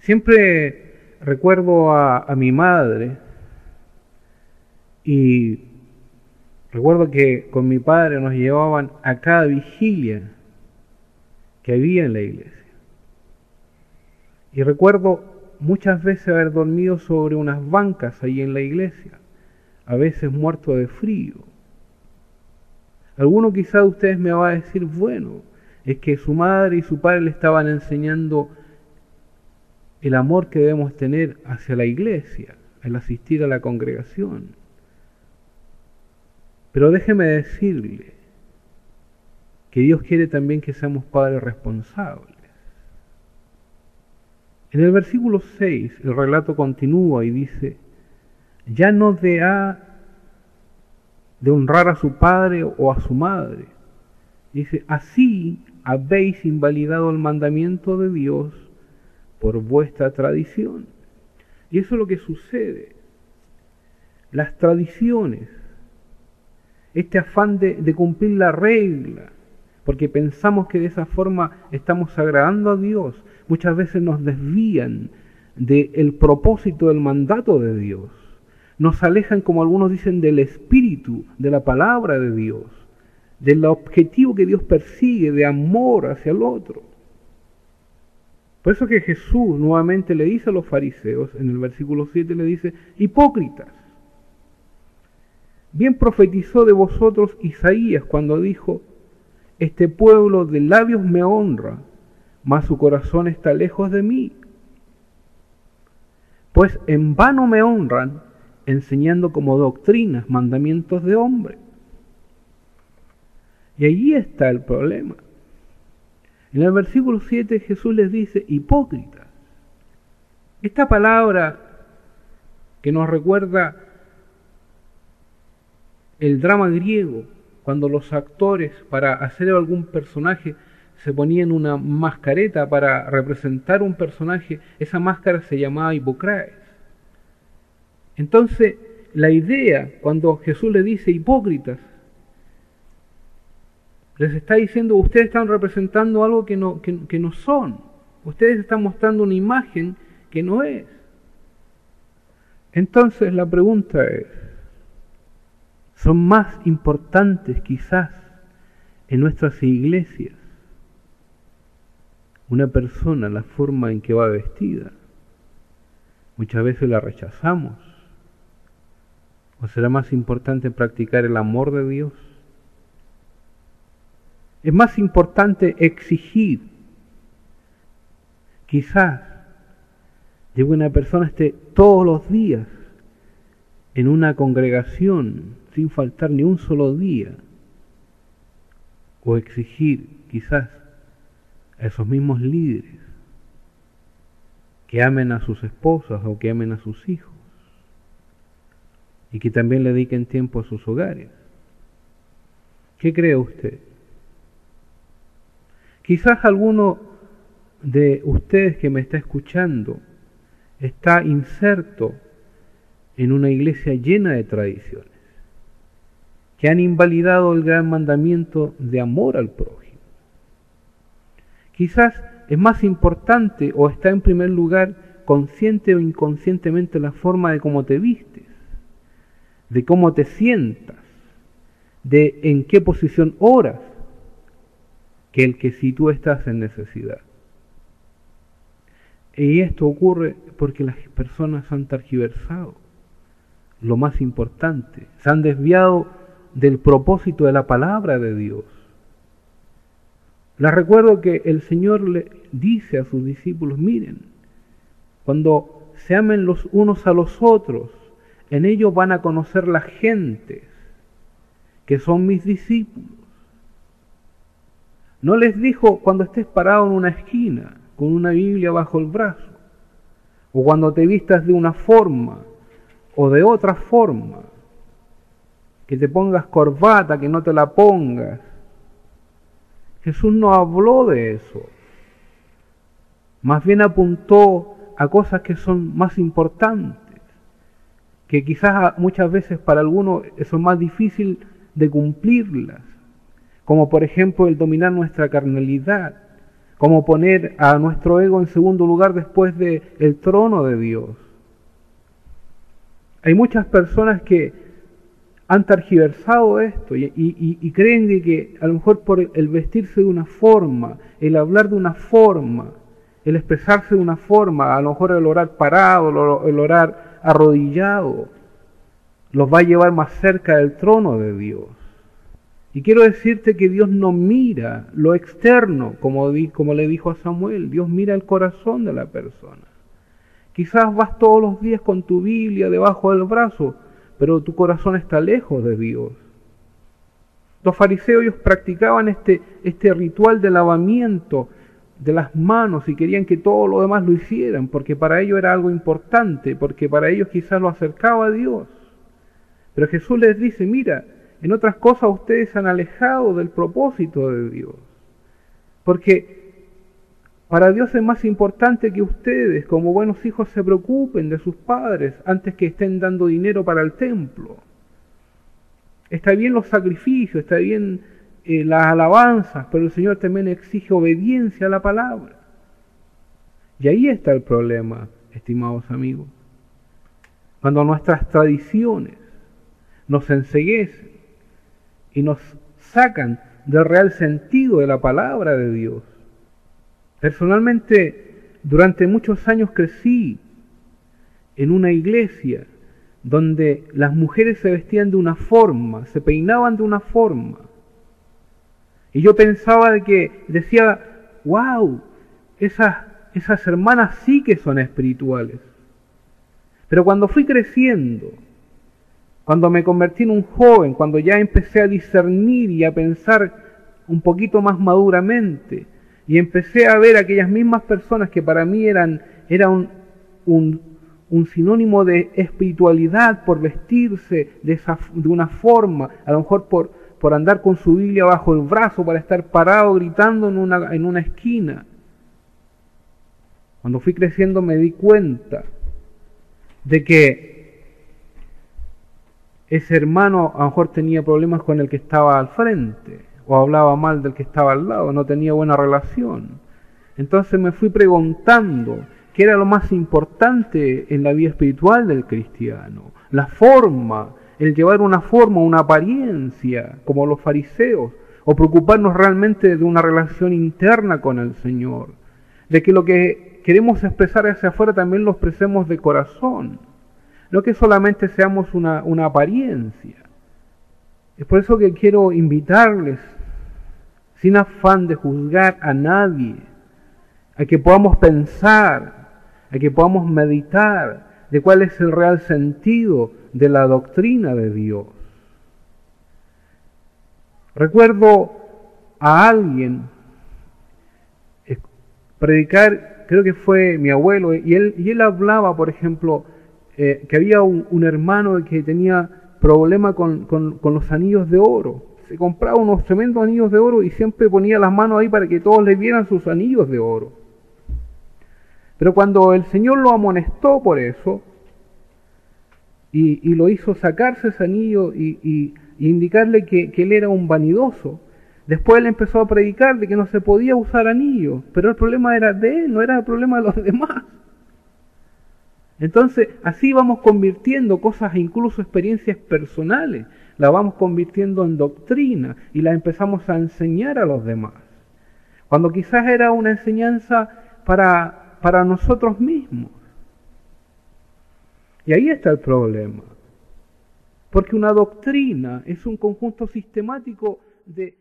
Siempre recuerdo a mi madre y recuerdo que con mi padre nos llevaban a cada vigilia que había en la iglesia. Y recuerdo muchas veces haber dormido sobre unas bancas ahí en la iglesia, a veces muerto de frío. Alguno quizá de ustedes me va a decir, bueno, es que su madre y su padre le estaban enseñando el amor que debemos tener hacia la iglesia, al asistir a la congregación. Pero déjeme decirle que Dios quiere también que seamos padres responsables. En el versículo 6 el relato continúa y dice, ya no ha de honrar a su padre o a su madre. Dice, así habéis invalidado el mandamiento de Dios por vuestra tradición. Y eso es lo que sucede. Las tradiciones, este afán de cumplir la regla, porque pensamos que de esa forma estamos agradando a Dios, muchas veces nos desvían del propósito del mandato de Dios. Nos alejan, como algunos dicen, del espíritu, de la palabra de Dios, del objetivo que Dios persigue, de amor hacia el otro. Por eso que Jesús nuevamente le dice a los fariseos, en el versículo 7 le dice, hipócritas, bien profetizó de vosotros Isaías cuando dijo, este pueblo de labios me honra, mas su corazón está lejos de mí. Pues en vano me honran, enseñando como doctrinas mandamientos de hombre. Y allí está el problema. En el versículo 7 Jesús les dice, hipócritas. Esta palabra que nos recuerda el drama griego, cuando los actores para hacer algún personaje se ponían una mascareta para representar un personaje, esa máscara se llamaba hipocrates. Entonces, la idea, cuando Jesús le dice hipócritas, les está diciendo, ustedes están representando algo que no son. Ustedes están mostrando una imagen que no es. Entonces, la pregunta es, ¿son más importantes quizás en nuestras iglesias una persona, la forma en que va vestida? Muchas veces la rechazamos. ¿O será más importante practicar el amor de Dios? Es más importante exigir, quizás, de que una persona esté todos los días en una congregación sin faltar ni un solo día, o exigir quizás a esos mismos líderes que amen a sus esposas o que amen a sus hijos y que también le dediquen tiempo a sus hogares. ¿Qué cree usted? Quizás alguno de ustedes que me está escuchando está inserto en una iglesia llena de tradiciones que han invalidado el gran mandamiento de amor al prójimo. Quizás es más importante o está en primer lugar consciente o inconscientemente la forma de cómo te vistes, de cómo te sientas, de en qué posición oras, que el que si tú estás en necesidad. Y esto ocurre porque las personas han tergiversado lo más importante, se han desviado del propósito de la palabra de Dios. Les recuerdo que el Señor le dice a sus discípulos, miren, cuando se amen los unos a los otros, en ellos van a conocer las gentes que son mis discípulos. No les dijo cuando estés parado en una esquina con una Biblia bajo el brazo, o cuando te vistas de una forma o de otra forma, que te pongas corbata, que no te la pongas. Jesús no habló de eso. Más bien apuntó a cosas que son más importantes, que quizás muchas veces para algunos son más difícil de cumplirlas, como por ejemplo el dominar nuestra carnalidad, como poner a nuestro ego en segundo lugar después del trono de Dios. Hay muchas personas que han tergiversado esto y creen de que a lo mejor por el vestirse de una forma, el hablar de una forma, el expresarse de una forma, a lo mejor el orar parado, el orar arrodillado, los va a llevar más cerca del trono de Dios. Y quiero decirte que Dios no mira lo externo, como le dijo a Samuel, Dios mira el corazón de la persona. Quizás vas todos los días con tu Biblia debajo del brazo, pero tu corazón está lejos de Dios. Los fariseos, ellos practicaban este ritual de lavamiento de las manos y querían que todo lo demás lo hicieran, porque para ellos era algo importante, porque para ellos quizás lo acercaba a Dios. Pero Jesús les dice, mira, en otras cosas ustedes se han alejado del propósito de Dios, porque para Dios es más importante que ustedes, como buenos hijos, se preocupen de sus padres antes que estén dando dinero para el templo. Está bien los sacrificios, está bien las alabanzas, pero el Señor también exige obediencia a la palabra. Y ahí está el problema, estimados amigos. Cuando nuestras tradiciones nos enceguecen y nos sacan del real sentido de la palabra de Dios. Personalmente, durante muchos años crecí en una iglesia donde las mujeres se vestían de una forma, se peinaban de una forma. Y yo pensaba decía, wow, esas hermanas sí que son espirituales. Pero cuando fui creciendo, cuando me convertí en un joven, cuando ya empecé a discernir y a pensar un poquito más maduramente, y empecé a ver aquellas mismas personas que para mí eran un sinónimo de espiritualidad por vestirse de una forma, a lo mejor por andar con su Biblia bajo el brazo para estar parado gritando en una esquina. Cuando fui creciendo me di cuenta de que ese hermano a lo mejor tenía problemas con el que estaba al frente, o hablaba mal del que estaba al lado, no tenía buena relación. Entonces me fui preguntando qué era lo más importante en la vida espiritual del cristiano. La forma, el llevar una forma, una apariencia, como los fariseos, o preocuparnos realmente de una relación interna con el Señor, de que lo que queremos expresar hacia afuera también lo expresemos de corazón, no que solamente seamos una apariencia. Es por eso que quiero invitarles, sin afán de juzgar a nadie, a que podamos pensar, a que podamos meditar de cuál es el real sentido de la doctrina de Dios. Recuerdo a alguien predicar, creo que fue mi abuelo, y él hablaba, por ejemplo, que había un hermano que tenía problema con los anillos de oro. Se compraba unos tremendos anillos de oro y siempre ponía las manos ahí para que todos le vieran sus anillos de oro. Pero cuando el Señor lo amonestó por eso, y lo hizo sacarse ese anillo y indicarle que él era un vanidoso, después él empezó a predicar de que no se podía usar anillos, pero el problema era de él, no era el problema de los demás. Entonces, así vamos convirtiendo cosas, incluso experiencias personales, las vamos convirtiendo en doctrina y las empezamos a enseñar a los demás. Cuando quizás era una enseñanza para nosotros mismos. Y ahí está el problema. Porque una doctrina es un conjunto sistemático de